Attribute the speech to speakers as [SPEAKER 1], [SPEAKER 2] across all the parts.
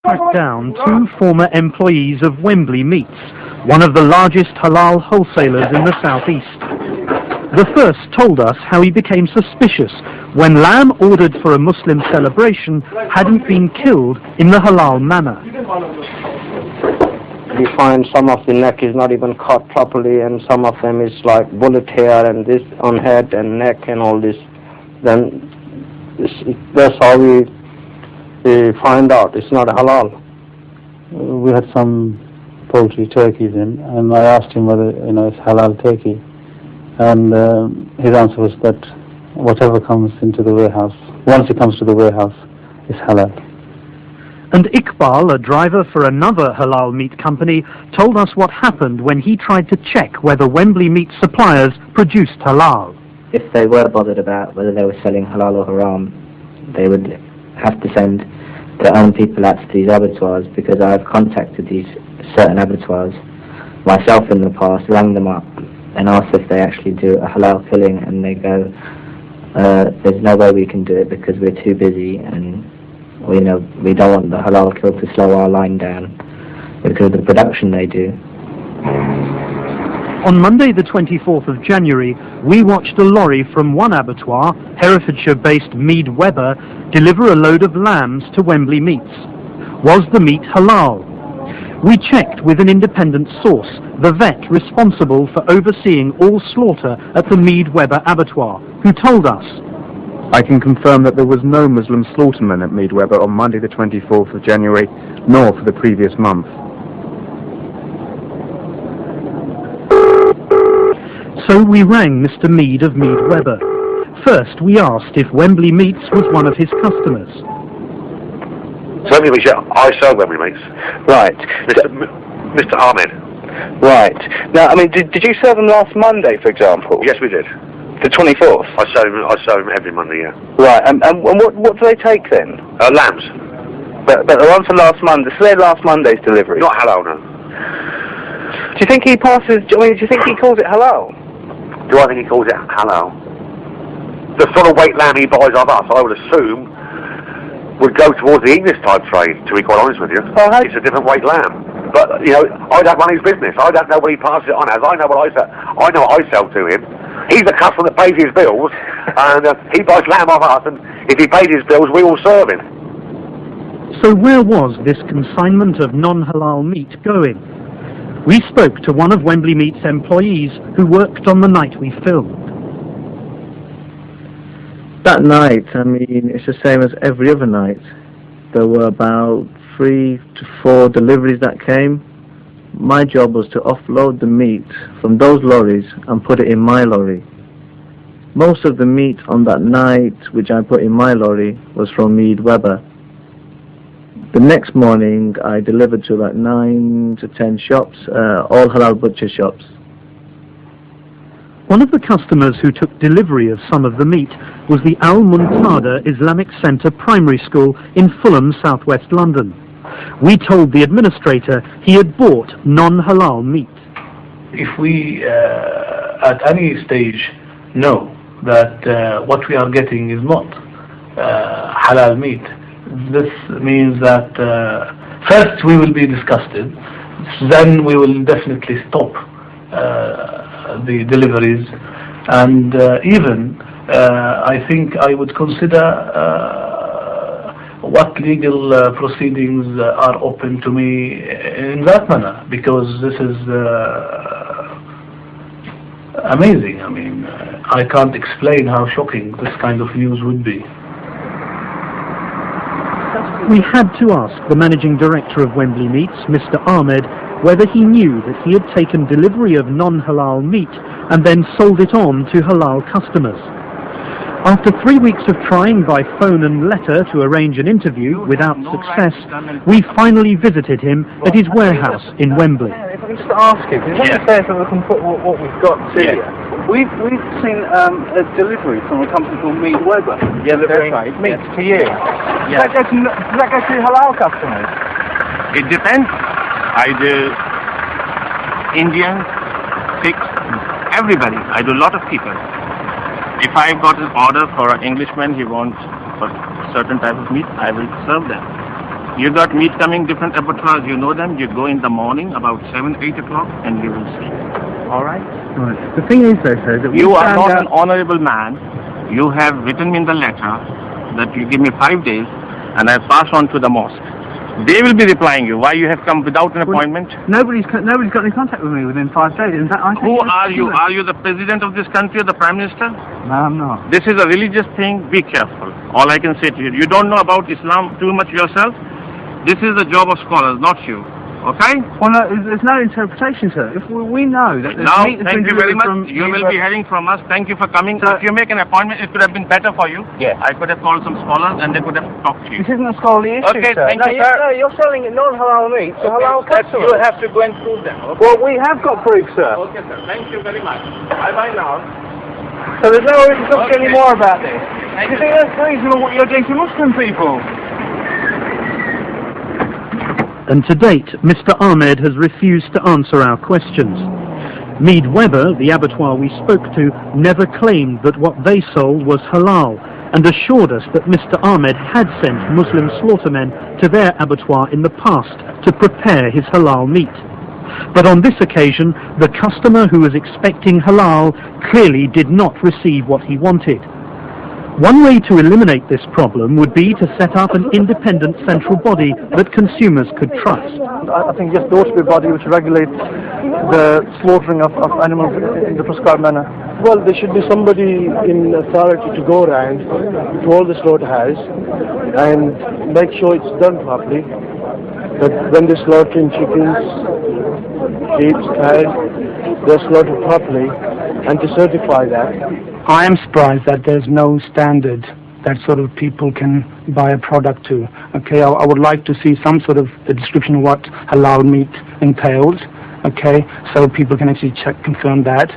[SPEAKER 1] tracked down two former employees of Wembley Meats, one of the largest halal wholesalers in the southeast. The first told us how he became suspicious when lamb ordered for a Muslim celebration hadn't been killed in the halal manner.
[SPEAKER 2] You find some of the neck is not even cut properly, and some of them is like bullet hair and this on head and neck and all this. Then that's how we find out it's not halal.
[SPEAKER 3] We had some poultry turkeys in, and I asked him whether it's halal turkey, and his answer was that whatever comes into the warehouse, once it comes to the warehouse, is halal.
[SPEAKER 1] And Iqbal, a driver for another halal meat company, told us what happened when he tried to check whether Wembley Meat suppliers produced halal.
[SPEAKER 4] If they were bothered about whether they were selling halal or haram, they would have to send their own people out to these abattoirs, because I've contacted these certain abattoirs myself in the past, rang them up and asked if they actually do a halal killing, and they go, there's no way we can do it because we're too busy, and we don't want the halal kill to slow our line down because of the production they do.
[SPEAKER 1] On Monday the 24th of January, we watched a lorry from one abattoir, Herefordshire-based Mead Webber, deliver a load of lambs to Wembley Meats. Was the meat halal? We checked with an independent source, the vet responsible for overseeing all slaughter at the Mead Webber abattoir, who told us,
[SPEAKER 5] I can confirm that there was no Muslim slaughterman at Mead Webber on Monday the 24th of January, nor for the previous month.
[SPEAKER 1] So we rang Mr. Mead of Mead Webber. First, we asked if Wembley Meats was one of his customers.
[SPEAKER 6] Wembley Meats, yeah, I sell Wembley Meats.
[SPEAKER 7] Right.
[SPEAKER 6] Mr. Ahmed.
[SPEAKER 7] Right. Now, I mean, did you serve them last Monday, for example?
[SPEAKER 6] Yes, we did.
[SPEAKER 7] The 24th?
[SPEAKER 6] I sell them every Monday, yeah.
[SPEAKER 7] Right, and what do they take then?
[SPEAKER 6] Lambs.
[SPEAKER 7] But the one for last Monday, so they're last Monday's delivery?
[SPEAKER 6] Not halal, no.
[SPEAKER 7] Do you think he passes, do you think he calls it halal?
[SPEAKER 6] Do I think he calls it halal? The sort of weight lamb he buys of us, I would assume, would go towards the English type trade, to be quite honest with you.
[SPEAKER 7] Oh,
[SPEAKER 6] it's a different weight lamb. But, I don't run his business. I don't know what he passes it on as. I know what I sell to him. He's the customer that pays his bills, and he buys lamb off us, and if he paid his bills, we will serve him.
[SPEAKER 1] So where was this consignment of non-halal meat going? We spoke to one of Wembley Meat's employees who worked on the night we filmed.
[SPEAKER 8] That night, I mean, it's the same as every other night. There were about 3 to 4 deliveries that came. My job was to offload the meat from those lorries and put it in my lorry. Most of the meat on that night, which I put in my lorry, was from Mead Webber. The next morning, I delivered to about 9 to 10 shops, all halal butcher shops.
[SPEAKER 1] One of the customers who took delivery of some of the meat was the Al-Muntada Islamic Centre Primary School in Fulham, southwest London. We told the administrator he had bought non-halal meat.
[SPEAKER 9] If we at any stage know that what we are getting is not halal meat, this means that first we will be disgusted, then we will definitely stop the deliveries, and even I think I would consider what legal proceedings are open to me in that manner, because this is amazing. I mean, I can't explain how shocking this kind of news would be.
[SPEAKER 1] We had to ask the managing director of Wembley Meats, Mr. Ahmed, whether he knew that he had taken delivery of non-halal meat and then sold it on to halal customers. After 3 weeks of trying by phone and letter to arrange an interview without success, we finally visited him at his warehouse in Wembley.
[SPEAKER 10] If I can just ask you, because it's only fair so we can put what we've got to you. We've seen a delivery from a company called Mead Webber. Yeah, delivering meat to you. Yeah. Does that go to halal customers?
[SPEAKER 11] It depends. I do Indians, Sikhs, everybody. I do a lot of people. If I've got an order for an Englishman, he wants a certain type of meat, I will serve them. You got meat coming, different abattoirs, you know them. You go in the morning about 7, 8 o'clock and you will see. All right?
[SPEAKER 8] Right. The thing is, though, sir, that
[SPEAKER 11] You are not an honorable man. You have written in the letter that you give me 5 days and I pass on to the mosque. They will be replying you why you have come without an appointment.
[SPEAKER 10] Nobody's got any contact with me within 5 days. In fact,
[SPEAKER 11] Who are you? Are you the president of this country or the prime minister?
[SPEAKER 10] No, I'm not.
[SPEAKER 11] This is a religious thing. Be careful. All I can say to you. You don't know about Islam too much yourself. This is the job of scholars, not you. Okay?
[SPEAKER 10] Well, no, there's no interpretation, sir. If we know that there's
[SPEAKER 11] Now,
[SPEAKER 10] meat that's
[SPEAKER 11] thank
[SPEAKER 10] been
[SPEAKER 11] you very
[SPEAKER 10] delivered
[SPEAKER 11] much.
[SPEAKER 10] from...
[SPEAKER 11] You will be hearing from us. Thank you for coming.
[SPEAKER 10] Sir,
[SPEAKER 11] if you make an appointment, it could have been better for you.
[SPEAKER 10] Yeah.
[SPEAKER 11] I could have called some scholars and they could have talked to you.
[SPEAKER 10] This isn't a scholarly issue,
[SPEAKER 11] Okay,
[SPEAKER 10] sir.
[SPEAKER 11] thank you, sir.
[SPEAKER 10] No, you're selling non-halal meat to halal customers.
[SPEAKER 11] You have to go and prove them. Okay?
[SPEAKER 10] Well, we have got proof, sir.
[SPEAKER 11] Okay, sir. Thank you very much. Bye-bye now.
[SPEAKER 10] So there's no way to talk any more about this. Do you think that's reasonable what you're doing to Muslim people?
[SPEAKER 1] And to date, Mr. Ahmed has refused to answer our questions. Mead Weber, the abattoir we spoke to, never claimed that what they sold was halal, and assured us that Mr. Ahmed had sent Muslim slaughtermen to their abattoir in the past to prepare his halal meat. But on this occasion, the customer who was expecting halal clearly did not receive what he wanted. One way to eliminate this problem would be to set up an independent central body that consumers could trust.
[SPEAKER 3] I think just there ought to be a body which regulates the slaughtering of animals in the prescribed manner.
[SPEAKER 12] Well, there should be somebody in authority to go around to all the slaughterhouse and make sure it's done properly. That when they're slaughtering chickens, sheep, cows, they're slaughtered properly, and to certify that.
[SPEAKER 13] I am surprised that there's no standard that sort of people can buy a product to. Okay, I would like to see some sort of a description of what halal meat entails. Okay, so people can actually confirm that.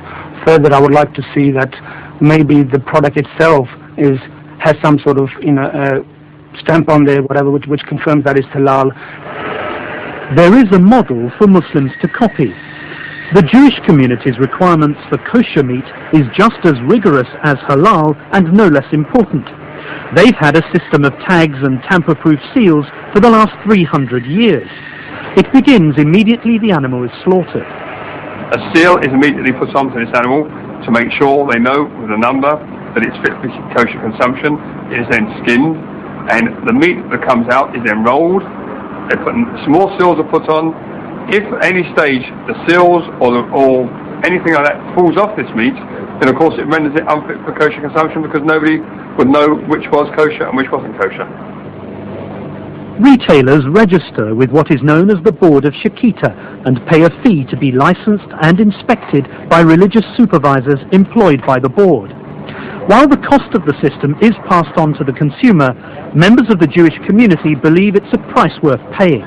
[SPEAKER 13] Further, I would like to see that maybe the product itself has some sort of stamp on there, whatever, which confirms that it's halal.
[SPEAKER 1] There is a model for Muslims to copy. The Jewish community's requirements for kosher meat is just as rigorous as halal and no less important. They've had a system of tags and tamper-proof seals for the last 300 years. It begins immediately the animal is slaughtered.
[SPEAKER 14] A seal is immediately put onto this animal to make sure they know with a number that it's fit for kosher consumption. It is then skinned, and the meat that comes out is then rolled. Small seals are put on. If at any stage the seals or anything like that falls off this meat, then of course it renders it unfit for kosher consumption because nobody would know which was kosher and which wasn't kosher.
[SPEAKER 1] Retailers register with what is known as the Board of Shakita and pay a fee to be licensed and inspected by religious supervisors employed by the board. While the cost of the system is passed on to the consumer, members of the Jewish community believe it's a price worth paying.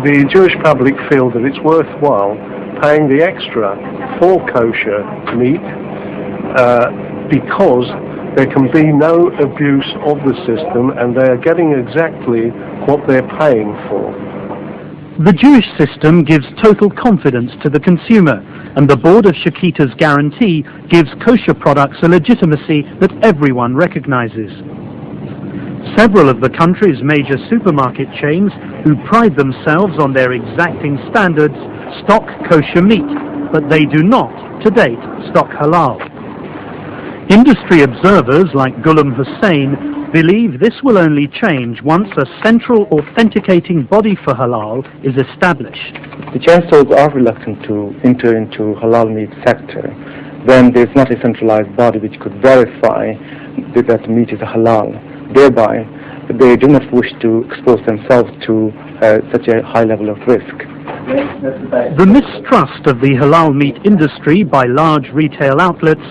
[SPEAKER 12] The Jewish public feel that it's worthwhile paying the extra for kosher meat because there can be no abuse of the system and they are getting exactly what they're paying for.
[SPEAKER 1] The Jewish system gives total confidence to the consumer, and the Board of Shakita's guarantee gives kosher products a legitimacy that everyone recognizes. Several of the country's major supermarket chains, who pride themselves on their exacting standards, stock kosher meat, but they do not, to date, stock halal. Industry observers like Ghulam Hussain believe this will only change once a central authenticating body for halal is established.
[SPEAKER 3] The chain stores are reluctant to enter into halal meat sector when there's not a centralized body which could verify that the meat is halal. Thereby, they do not wish to expose themselves to such a high level of risk.
[SPEAKER 1] The mistrust of the halal meat industry by large retail outlets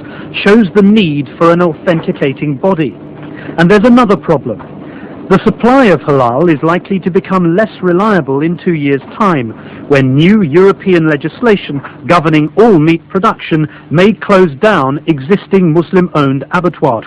[SPEAKER 1] shows the need for an authenticating body. And there's another problem. The supply of halal is likely to become less reliable in 2 years' time, when new European legislation governing all meat production may close down existing Muslim-owned abattoirs.